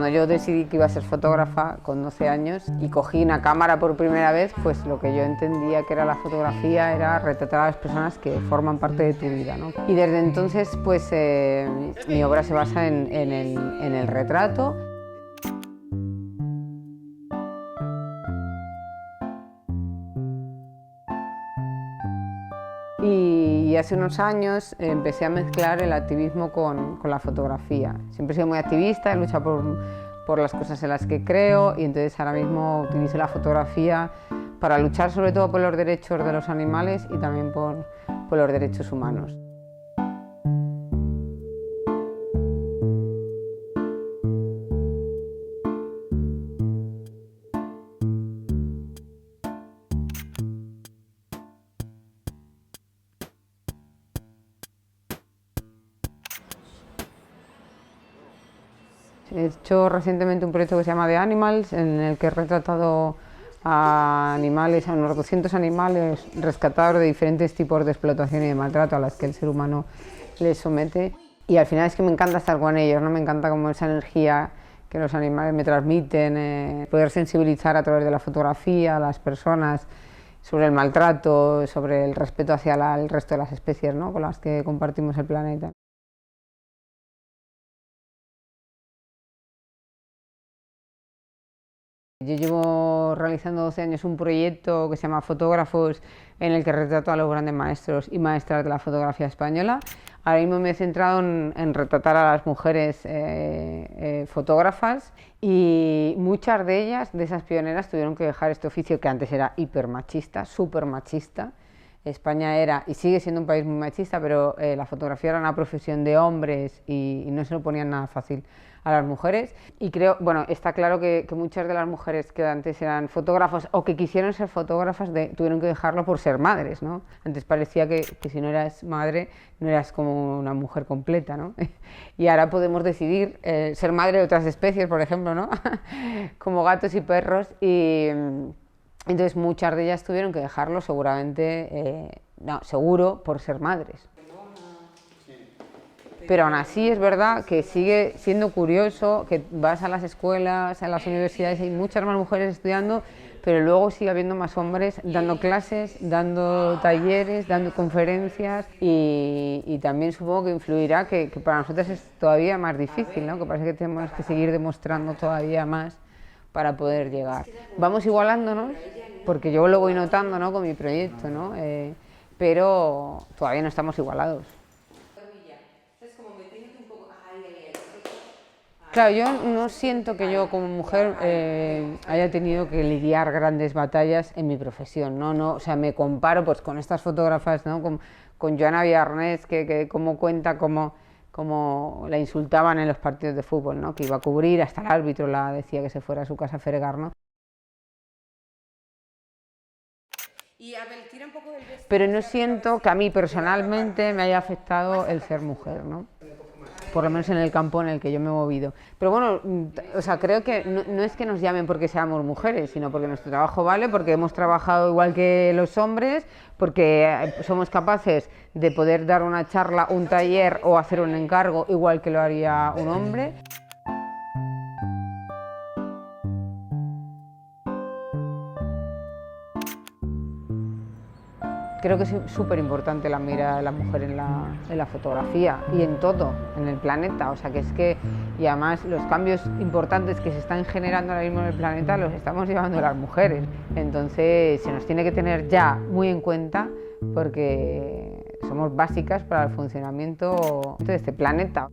Cuando yo decidí que iba a ser fotógrafa con 12 años y cogí una cámara por primera vez, pues lo que yo entendía que era la fotografía era retratar a las personas que forman parte de tu vida, ¿no? Y desde entonces pues mi obra se basa en el retrato. Y hace unos años empecé a mezclar el activismo con la fotografía. Siempre he sido muy activista, he luchado por las cosas en las que creo y entonces ahora mismo utilizo la fotografía para luchar sobre todo por los derechos de los animales y también por los derechos humanos. He hecho recientemente un proyecto que se llama The Animals, en el que he retratado a animales, a unos 200 animales rescatados de diferentes tipos de explotación y de maltrato a las que el ser humano les somete. Y al final es que me encanta estar con ellos, ¿no? Me encanta como esa energía que los animales me transmiten, poder sensibilizar a través de la fotografía a las personas sobre el maltrato, sobre el respeto hacia el resto de las especies, ¿no? Con las que compartimos el planeta. Yo llevo realizando 12 años un proyecto que se llama Fotógrafos, en el que retrato a los grandes maestros y maestras de la fotografía española. Ahora mismo me he centrado en retratar a las mujeres fotógrafas y muchas de ellas, de esas pioneras, tuvieron que dejar este oficio que antes era hipermachista, súper machista. España era y sigue siendo un país muy machista, pero la fotografía era una profesión de hombres y no se lo ponían nada fácil a las mujeres. Y creo, bueno, está claro que muchas de las mujeres que antes eran fotógrafos o que quisieron ser fotógrafas tuvieron que dejarlo por ser madres, ¿no? Antes parecía que si no eras madre no eras como una mujer completa, ¿no? Y ahora podemos decidir ser madre de otras especies, por ejemplo, ¿no? Como gatos y perros y entonces muchas de ellas tuvieron que dejarlo seguramente, no, seguro por ser madres. Pero aún así es verdad que sigue siendo curioso que vas a las escuelas, a las universidades, hay muchas más mujeres estudiando, pero luego sigue habiendo más hombres dando clases, dando talleres, dando conferencias y también supongo que influirá que para nosotros es todavía más difícil, ¿no? Que parece que tenemos que seguir demostrando todavía más para poder llegar. Vamos igualándonos, porque yo lo voy notando, ¿no? Con mi proyecto, ¿no? Pero todavía no estamos igualados. Claro, yo no siento que yo como mujer haya tenido que lidiar grandes batallas en mi profesión, ¿no? No, o sea, me comparo pues con estas fotógrafas, ¿no? Con Joana Villarnés, que como cuenta como la insultaban en los partidos de fútbol, ¿no? Que iba a cubrir, hasta el árbitro la decía que se fuera a su casa a fregar, ¿no? Pero no siento que a mí personalmente me haya afectado el ser mujer, ¿no? Por lo menos en el campo en el que yo me he movido. Pero bueno, o sea, creo que no es que nos llamen porque seamos mujeres, sino porque nuestro trabajo vale, porque hemos trabajado igual que los hombres, porque somos capaces de poder dar una charla, un taller o hacer un encargo igual que lo haría un hombre. Creo que es súper importante la mirada de la mujer en la fotografía y en todo, en el planeta. O sea, que es que, y además los cambios importantes que se están generando ahora mismo en el planeta los estamos llevando las mujeres. Entonces se nos tiene que tener ya muy en cuenta porque somos básicas para el funcionamiento de este planeta.